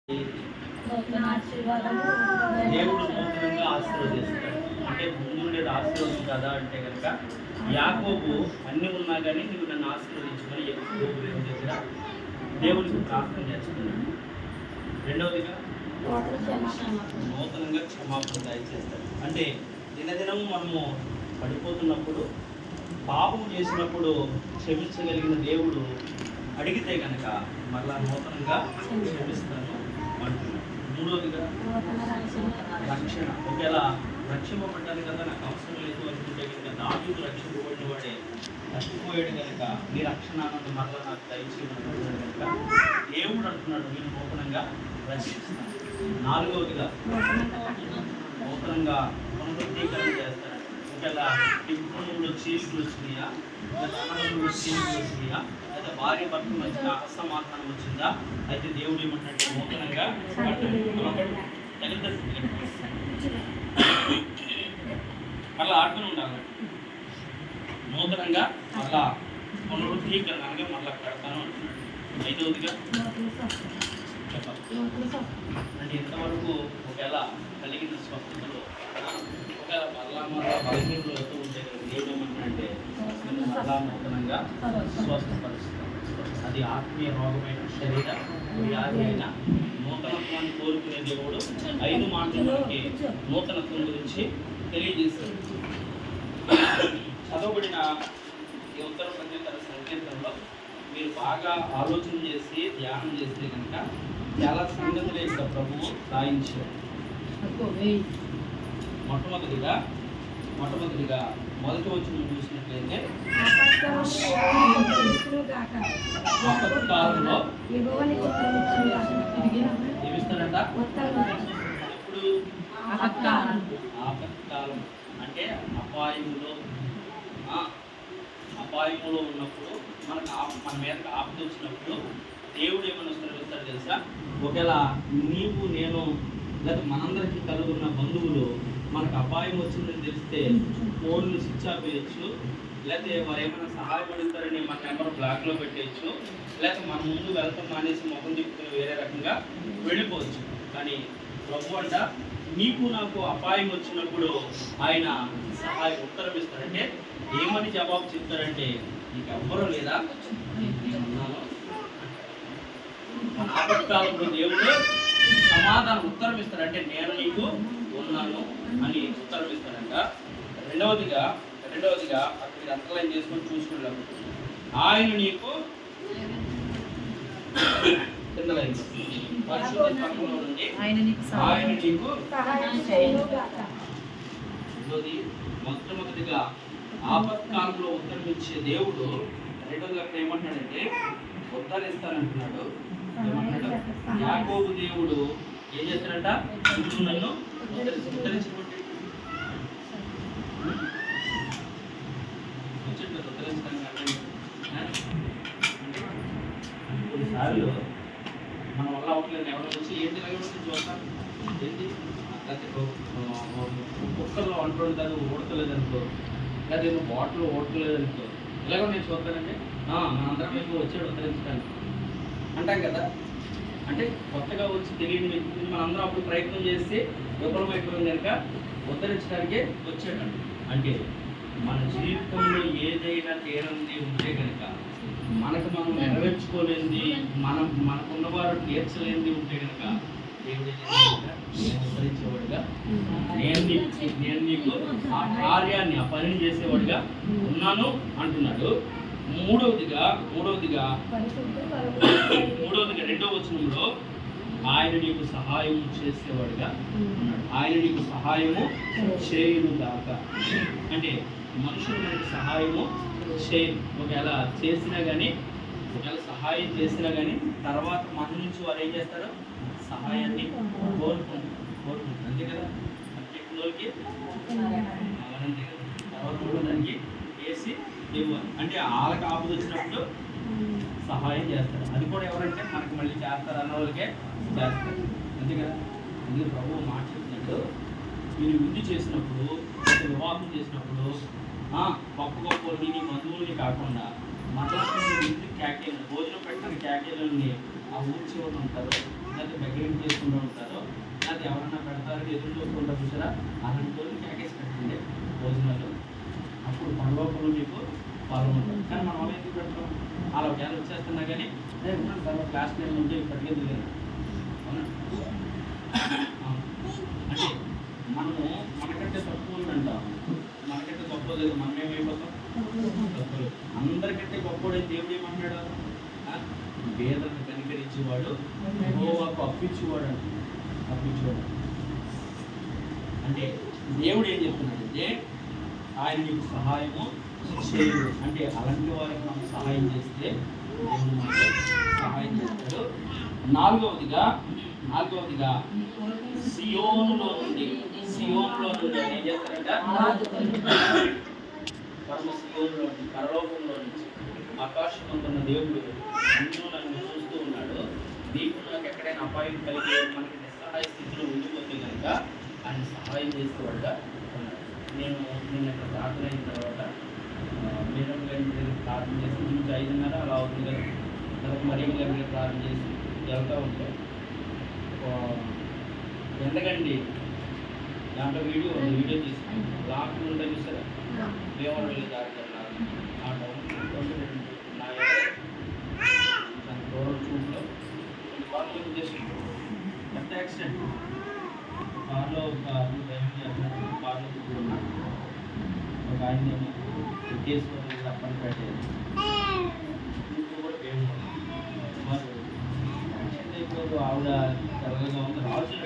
దేవుడు నూతనంగా ఆశీర్వదిస్తాడు. అంటే ముందుండేది ఆశీర్వదం కదా అంటే కనుక యాకోబు అన్ని ఉన్నా కానీ నువ్వు నన్ను ఆశీర్వదించుకొని దేవుడి దగ్గర దేవుడికి ప్రార్థన చేస్తున్నాడు. రెండవదిగా నూతనంగా క్షమాపణ దయచేస్తాడు. అంటే దినదినం మనము పడిపోతున్నప్పుడు పాపం చేసినప్పుడు క్షమించగలిగిన దేవుడు అడిగితే కనుక మరలా నూతనంగా క్షమిస్తాను అంటున్నాడు. మూడవదిగా రక్షణ. ఒకవేళ రక్షింపబడ్డాను కదా నాకు అవసరం లేదు అనుకుంటే కనుక దావీదు రక్షింపబడిన వాడే తప్పిపోయాడు కనుక నీ రక్షణ అన్నది మరలా నాకు దయచేయమనుకుంటున్నాడు కనుక దేవుడు అంటున్నాడు నేను నూతనంగా రక్షిస్తాను. నాలుగవదిగా నూతనంగా పునరుద్ధీకరణ చేస్తాడు. ఒకవేళ ఈ కుటుంబంలో చీలికలు వచ్చినాయా, లేదా అన్నదమ్ములు చీలికలు వచ్చినాయా, లేదా భార్య భర్త మధ్య అసమాధానం వచ్చిందా, అయితే దేవుడు ఏమంటే నూతనంగా మళ్ళీ ఆడుతూనే ఉండాలి. నూతనంగా మళ్ళా పునరుద్ధీకరణ మళ్ళా కడతాను అంటున్నాడు. ఐదవదిగా చెప్పాలి అంటే ఇంతవరకు ఒకవేళ కలిగిన స్వస్థతలో ఒకవేళ మళ్ళా బలహీనలు అవుతూ ఉంటే దేవుడు ఏమంటాడంటే మళ్ళా నూతనంగా స్వస్థపరుస్తాను. అది ఆత్మీయ రోగమైన శరీర వ్యాధి అయిన నూతనత్వాన్ని కోరుకునే దేవుడు 5 మాటలు మనకి నూతనత్వం గురించి తెలియజేశాడు. చదవబడిన ఈ ఉత్తర ప్రత్యేక సంకేతంలో మీరు బాగా ఆలోచన చేసి ధ్యానం చేస్తే కనుక చాలా సంగతులు యొక్క ప్రభువు రాయించాడు. మొట్టమొదటిగా మొదటి వచ్చిన చూసినట్లయితే ఆపత్కాలంలో ఏమిస్తాడంట? ఇప్పుడు ఆపత్కాలం అంటే అపాయములో ఉన్నప్పుడు మనకు మన మీదకి ఆపద వచ్చినప్పుడు దేవుడు ఏమని వస్తాడు తెలుసా? ఒకవేళ నీవు నేను లేదా మనందరికీ కలుగున్న బంధువులు మనకు అపాయం వచ్చిందని తెలిస్తే ఫోన్లు స్విచ్ ఆఫ్ చేయొచ్చు, లేకపోతే వారు ఏమైనా సహాయపడతారని మన నెంబర్ బ్లాక్లో పెట్టేయచ్చు, లేకపోతే మన ముందు వెళ్తాం మానేసి ముఖం తిప్పుకుని వేరే రకంగా వెళ్ళిపోవచ్చు. కానీ ప్రభు అంట నీకు నాకు అపాయం వచ్చినప్పుడు ఆయన సహాయం ఉత్తరం ఇస్తాడంటే ఏమని జవాబు చెప్తారంటే నీకు ఎవ్వరూ లేదా ఉన్నాను. ఆపత్కాలంలో దేవుడు సమాధానం ఉత్తరం ఇస్తాడంటే నేను నీకు ఉన్నాను అని ఉత్తరం ఇస్తాడంట. రెండవదిగా అక్కడ అంతర్లైన్ చేసుకొని చూసుకుంటాము. ఆయన నీకు మొట్టమొదటిగా ఆపత్కాలంలో ఉత్తరమిచ్చే దేవుడు. రెండోది అక్కడ ఏమంటాడంటే ఉత్తరిస్తానంటున్నాడు. ఏమంటాడు? యాకోబు దేవుడు ఏం చేస్తాడంట? నన్ను ఉత్తరించుకోండి. కొన్నిసార్లు మన వల్ల అవట్లేదు ఎవరో వచ్చి ఏంటి ఇలాగే చూస్తాం, ఏంటి కుక్కర్లో వంట వండుతాను ఓడతలేదు అనుకో, లేదా నేను బాటిల్ ఓడతలేదు అనుకో, ఇలాగో నేను చూస్తానండి మనందరం మీకు వచ్చాడు ఉత్తరించడానికి అంటాం కదా. అంటే కొత్తగా వచ్చి తెలియని వ్యక్తిని మనందరం అప్పుడు ప్రయత్నం చేస్తే విఫలమైపోయింది కనుక ఉత్తరించడానికే వచ్చాడండి. అంటే మన జీవితంలో ఏదైనా తీరంది ఉంటే కనుక మనకు మనం నెరవేర్చుకోలేనిది మనకున్నవారు తీర్చలేనిది ఉంటే కనుక దేవుడు ఉత్తరించేవాడుగా నేను నీకు ఆ కార్యాన్ని ఆ పనిని చేసేవాడుగా ఉన్నాను అంటున్నాడు. మూడవదిగా 2వ వచనంలో ఆయన నీకు సహాయం చేసేవాడుగా ఉన్నాడు. ఆయన నీకు సహాయము చేయును దాకా అంటే మనుషులు మనకి సహాయము చేయరు. ఒకవేళ సహాయం చేసినా కానీ తర్వాత మన నుంచి వారు ఏం చేస్తారు? సహాయాన్ని కోరుకుంటారు. అంతే కదా. టెక్నాలజీ తర్వాత దానికి వేసి ఇవ్వాలి. అంటే వాళ్ళకి ఆపద వచ్చినప్పుడు సహాయం చేస్తారు. అది కూడా ఎవరంటే మనకి మళ్ళీ చేస్తారు అన్న వాళ్ళకే చేస్తారు. అంతే కదా. అందుకే ప్రభువు మాట చెప్తున్నాడు, మీరు విందు చేసినప్పుడు వివాహం చేసినప్పుడు గొప్ప నీ బంధువుల్ని కాకుండా మళ్ళీ విందు క్యాకేలు భోజనం పెట్టిన క్యాకేలని ఆ ఊరి చివరి ఉంటారు, లేకపోతే దగ్గరికి పెట్టి ఎదురు చూస్తుంటారు చూసారా, అలాంటి రోజులు క్యాకేసి పెట్టండి భోజనాలు, అప్పుడు పరలోకంలో మీకు పాలు ఉంటుంది. కానీ మనం అలా ఎందుకు పెడతాం? అలా ఒకవేళ వచ్చేస్తున్నా కానీ తర్వాత క్లాస్ టైం ఉంటే ఇప్పటికే లేదు. అవునా? అంటే మనము మనకంటే తక్కువ ఉందంటాం, మనకంటే తక్కువ లేదు, మనమేమైపోతాం తక్కువ. అందరికంటే గొప్పవాడు దేవుడు ఏమన్నాడు? వేదనను కనికరించేవాడు, యెహోవాకు అప్పించేవాడు అంటున్నాడు. అప్పించేవాడు అంటే దేవుడు ఏం చెప్తున్నాడంటే ఆయన నీకు సహాయము చేయడు అంటే అలాంటి వారికి మనం సహాయం చేస్తే దేవుడు మనకి సహాయం చేస్తాడు. నాలుగవదిగా సియోనులో నుండి ఏం చేస్తారంట? పరమ సియోనులో నుండి, పరలోకంలో నుంచి ఆకాశమంతున్న దేవుడు నన్ను చూస్తూ ఉన్నాడు. నీకు నాకు ఎక్కడైనా అపాయం కలిగి మనకి నిస్సహాయ స్థితిలో ఉండిపోతే కనుక ఆయన సహాయం చేసేవాడుగా ఉన్నాడు. నేను ఇక్కడ ప్రార్థన అయిన తర్వాత మేడం గారి దగ్గర ప్రార్థన చేసి నుంచి 5:30 అలా అవుతుంది కదా, తర్వాత మరియమ్మ గారి దగ్గర ప్రార్థన చేసి వెళ్తూ ఉంటే ఎండగండి దాంట్లో వీడియో తీసుకుని లాక్ ఉంటే చూసారా, దేవాళ్ళు వెళ్ళి దారి ఆ డౌన్ నా దాని దూరం చూపులో కార్లో ఉద్దేశం ఎంత యాక్సిడెంట్. కార్లో డ్రైవింగ్ చేస్తున్నట్టు కార్లో కూర్చున్నా ఒక ఆయన కేసుకొని తప్పని పెట్టేది కూడా పేరు యాక్సిడెంట్ అయిపోయి ఆవిడ తెల్లగా ఉంది, రాజు